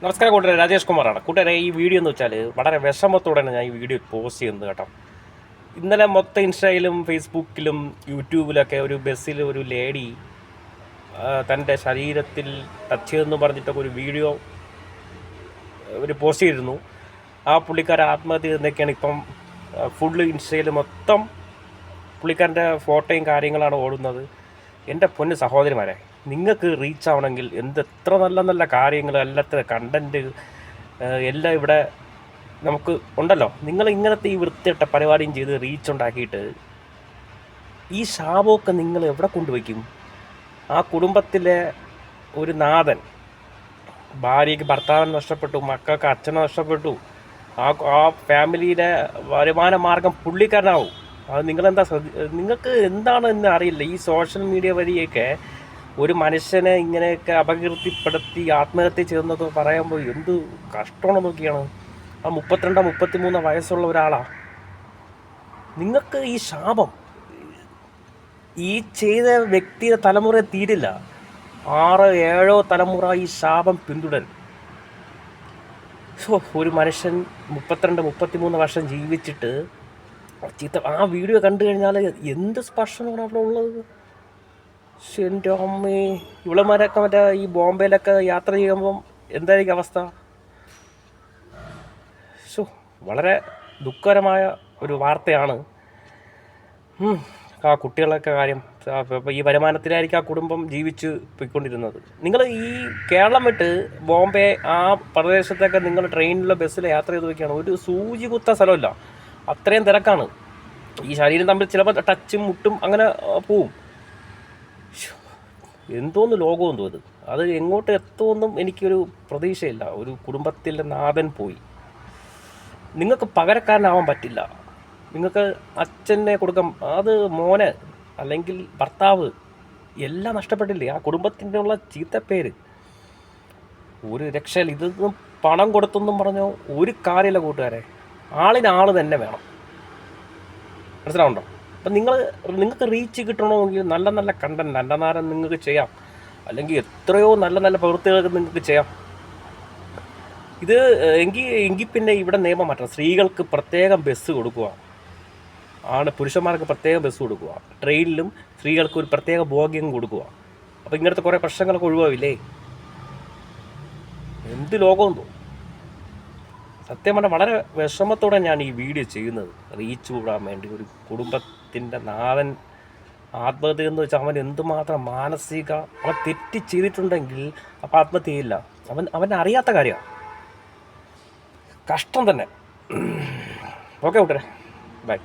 നമസ്കാരം കൂട്ടുകാരെ, രാജേഷ് കുമാറാണ്. കൂട്ടുകാരെ, ഈ വീഡിയോ എന്ന് വെച്ചാൽ വളരെ വിഷമത്തോടെയാണ് ഞാൻ ഈ വീഡിയോ പോസ്റ്റ് ചെയ്യുന്നത് കേട്ടോ. ഇന്നലെ മൊത്തം ഇൻസ്റ്റയിലും ഫേസ്ബുക്കിലും യൂട്യൂബിലൊക്കെ ഒരു ബസ്സിൽ ഒരു ലേഡി തൻ്റെ ശരീരത്തിൽ ടച്ച് ചെയ്തെന്ന് പറഞ്ഞിട്ടൊക്കെ ഒരു വീഡിയോ ഒരു പോസ്റ്റ് ചെയ്തിരുന്നു. ആ പുള്ളിക്കാരൻ ആത്മഹത്യ എന്നൊക്കെയാണ് ഇപ്പം ഫുള്ള് ഇൻസ്റ്റയിൽ മൊത്തം പുള്ളിക്കാരൻ്റെ ഫോട്ടോയും കാര്യങ്ങളാണ് ഓടുന്നത്. എൻ്റെ പൊന്ന് സഹോദരിമാരെ, നിങ്ങൾക്ക് റീച്ച് ആവണമെങ്കിൽ എത്ര നല്ല നല്ല കാര്യങ്ങൾ, എല്ലാത്ത കണ്ടൻറ്റ് എല്ലാം ഇവിടെ നമുക്ക് ഉണ്ടല്ലോ. നിങ്ങൾ ഇങ്ങനത്തെ ഈ വൃത്തിയിട്ട പരിപാടിയും ചെയ്ത് റീച്ച് ഉണ്ടാക്കിയിട്ട് ഈ ശാപമൊക്കെ നിങ്ങൾ എവിടെ കൊണ്ടുവയ്ക്കും? ആ കുടുംബത്തിലെ ഒരു നാഥൻ, ഭാര്യയ്ക്ക് ഭർത്താവിനെ നഷ്ടപ്പെട്ടു, മക്കൾക്ക് അച്ഛനെ നഷ്ടപ്പെട്ടു, ആ ഫാമിലിയിലെ വരുമാന മാർഗം പുള്ളിക്കാരനാവും. അത് നിങ്ങൾക്ക് എന്താണെന്ന് അറിയില്ല. ഈ സോഷ്യൽ മീഡിയ വഴിയൊക്കെ ഒരു മനുഷ്യനെ ഇങ്ങനെയൊക്കെ അപകീർത്തിപ്പെടുത്തി ആത്മഹത്യ ചെയ്യുന്നത് പറയുമ്പോൾ എന്ത് കഷ്ടമാണെന്ന് നോക്കിയാണ്. ആ 32-33 വയസ്സുള്ള ഒരാളാണ്. നിങ്ങൾക്ക് ഈ ശാപം ഈ ചെയ്ത വ്യക്തിയുടെ തലമുറ തീരില്ല. 6-7 തലമുറ ഈ ശാപം പിന്തുടരും. ഒരു മനുഷ്യൻ 32-33 വർഷം ജീവിച്ചിട്ട് ആ വീഡിയോ കണ്ടു കഴിഞ്ഞാൽ എന്ത് സ്പർശനമാണ് അവിടെ ഉള്ളത്. എൻ്റെ അമ്മേ, ഇവളമാരൊക്കെ മറ്റേ ഈ ബോംബെയിലൊക്കെ യാത്ര ചെയ്യുമ്പം എന്തായിരിക്കും അവസ്ഥ? വളരെ ദുഃഖകരമായ ഒരു വാർത്തയാണ്. ആ കുട്ടികളൊക്കെ കാര്യം, ഈ വരുമാനത്തിലായിരിക്കും ആ കുടുംബം ജീവിച്ച് പോയിക്കൊണ്ടിരുന്നത്. നിങ്ങൾ ഈ കേരളം വിട്ട് ബോംബെ ആ പ്രദേശത്തൊക്കെ നിങ്ങൾ ട്രെയിനിലോ ബസ്സിലോ യാത്ര ചെയ്ത് നോക്കിയാണ്, ഒരു സൂചി കുത്ത സ്ഥലമില്ല, അത്രയും തിരക്കാണ്. ഈ ശരീരം തമ്മിൽ ചിലപ്പോൾ ടച്ചും മുട്ടും അങ്ങനെ പോവും. എന്തോന്ന് ലോകമെന്തോ അത് എങ്ങോട്ട് എത്തുമെന്നും എനിക്കൊരു പ്രതീക്ഷയില്ല. ഒരു കുടുംബത്തിൻ്റെ നാഥൻ പോയി. നിങ്ങൾക്ക് പകരക്കാരനാവാൻ പറ്റില്ല. നിങ്ങൾക്ക് അച്ഛനെ കൊടുക്കാം, അത് മോന് അല്ലെങ്കിൽ ഭർത്താവ് എല്ലാം നഷ്ടപ്പെട്ടില്ലേ? ആ കുടുംബത്തിൻ്റെ ഉള്ള ചീത്തപ്പേര് ഒരു രക്ഷയിൽ. ഇതൊന്നും പണം കൊടുത്തൊന്നും പറഞ്ഞോ ഒരു കാര്യമില്ല കൂട്ടുകാരെ. ആളിനാൾ തന്നെ വേണം, മനസ്സിലാവുണ്ടോ? അപ്പം നിങ്ങൾക്ക് റീച്ച് കിട്ടണമെങ്കിൽ നല്ല നല്ല കണ്ടൻറ്റ് അന്നേരം നിങ്ങൾക്ക് ചെയ്യാം. അല്ലെങ്കിൽ എത്രയോ നല്ല നല്ല പ്രവൃത്തികൾക്ക് നിങ്ങൾക്ക് ചെയ്യാം. ഇത് എങ്കിൽ പിന്നെ ഇവിടെ നിയമം മാറ്റണം. സ്ത്രീകൾക്ക് പ്രത്യേകം ബസ് കൊടുക്കുക, പുരുഷന്മാർക്ക് പ്രത്യേകം ബസ് കൊടുക്കുക, ട്രെയിനിലും സ്ത്രീകൾക്ക് ഒരു പ്രത്യേക ബോഗ്യം കൊടുക്കുക. അപ്പോൾ ഇങ്ങനത്തെ കുറേ പ്രശ്നങ്ങളൊക്കെ ഒഴിവാവില്ലേ? എന്ത് ലോകമെന്തോ. സത്യം പറഞ്ഞാൽ വളരെ വിഷമത്തോടെ ഞാൻ ഈ വീഡിയോ ചെയ്യുന്നത്. റീച്ച് കൂടാൻ വേണ്ടി ഒരു കുടുംബത്തിൻ്റെ നാഥൻ ആത്മഹത്യ എന്ന് വെച്ചാൽ അവൻ എന്തുമാത്രം മാനസിക, അവൻ തെറ്റ് ചെയ്തിട്ടുണ്ടെങ്കിൽ അപ്പം ആത്മഹത്യ ചെയ്യില്ല. അവൻ അറിയാത്ത കാര്യമാണ്. കഷ്ടം തന്നെ. ഓക്കെ കൂട്ടരെ, ബൈ.